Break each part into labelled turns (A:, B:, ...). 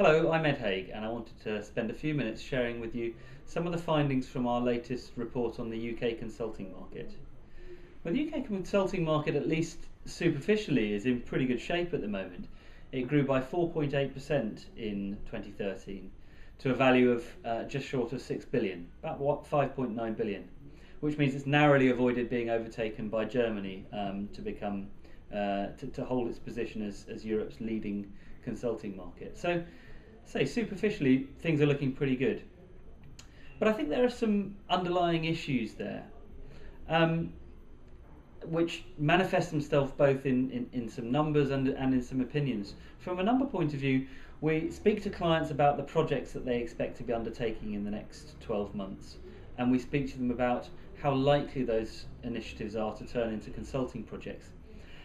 A: Hello, I'm Ed Haigh, and I wanted to spend a few minutes sharing with you some of the findings from our latest report on the UK consulting market. Well, the UK consulting market, at least superficially, is in pretty good shape at the moment. It grew by 4.8% in 2013 to a value of just short of 6 billion, about 5.9 billion, which means it's narrowly avoided being overtaken by Germany to hold its position as Europe's leading consulting market. So, superficially, things are looking pretty good. But I think there are some underlying issues there, which manifest themselves both in some numbers and in some opinions. From a number point of view, we speak to clients about the projects that they expect to be undertaking in the next 12 months, and we speak to them about how likely those initiatives are to turn into consulting projects.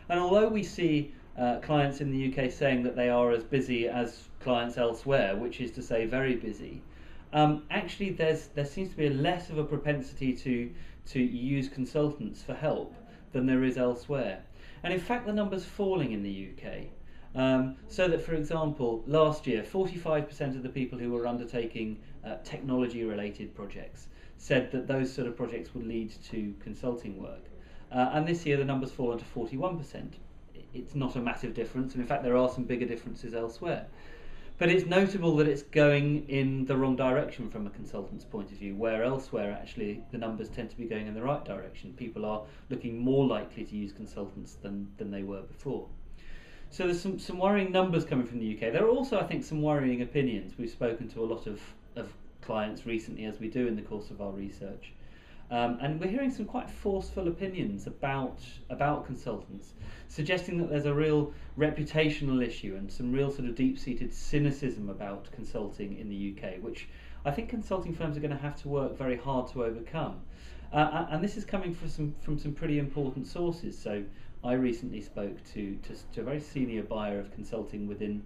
A: And although we see clients in the UK saying that they are as busy as clients elsewhere, which is to say very busy, actually there seems to be less of a propensity to use consultants for help than there is elsewhere. And in fact the number's falling in the UK. So that, for example, last year 45% of the people who were undertaking technology related projects said that those sort of projects would lead to consulting work. And this year the number's fallen to 41%. It's not a massive difference, and in fact there are some bigger differences elsewhere. But it's notable that it's going in the wrong direction from a consultant's point of view, where elsewhere actually the numbers tend to be going in the right direction. People are looking more likely to use consultants than they were before. So there's some worrying numbers coming from the UK. There are also, I think, some worrying opinions. We've spoken to a lot of clients recently, as we do in the course of our research. And we're hearing some quite forceful opinions about consultants, suggesting that there's a real reputational issue and some real sort of deep-seated cynicism about consulting in the UK, which I think consulting firms are going to have to work very hard to overcome. And this is coming from some pretty important sources. So I recently spoke to a very senior buyer of consulting within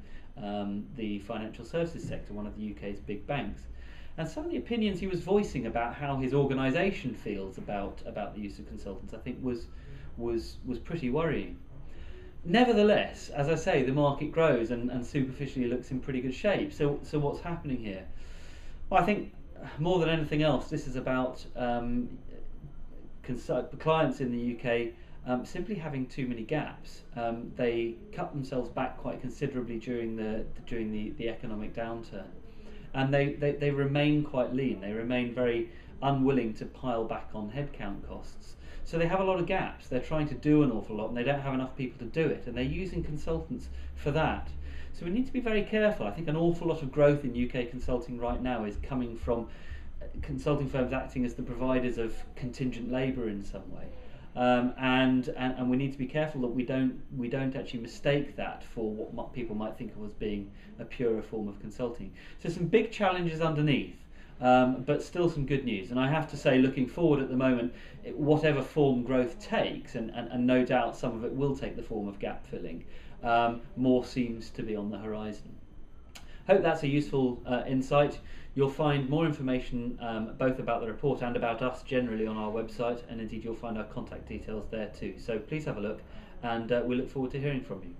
A: the financial services sector, one of the UK's big banks. And some of the opinions he was voicing about how his organisation feels about the use of consultants, I think was pretty worrying. Nevertheless, as I say, the market grows and superficially looks in pretty good shape. So what's happening here? Well, I think more than anything else, this is about clients in the UK simply having too many gaps. They cut themselves back quite considerably during the economic downturn. And they remain quite lean. They remain very unwilling to pile back on headcount costs. So they have a lot of gaps. They're trying to do an awful lot and they don't have enough people to do it. And they're using consultants for that. So we need to be very careful. I think an awful lot of growth in UK consulting right now is coming from consulting firms acting as the providers of contingent labour in some way. And we need to be careful that we don't actually mistake that for what people might think of as being a purer form of consulting. So some big challenges underneath, but still some good news. And I have to say, looking forward at the moment, whatever form growth takes, and no doubt some of it will take the form of gap filling, more seems to be on the horizon. Hope that's a useful insight. You'll find more information both about the report and about us generally on our website, and indeed you'll find our contact details there too. So please have a look, and we look forward to hearing from you.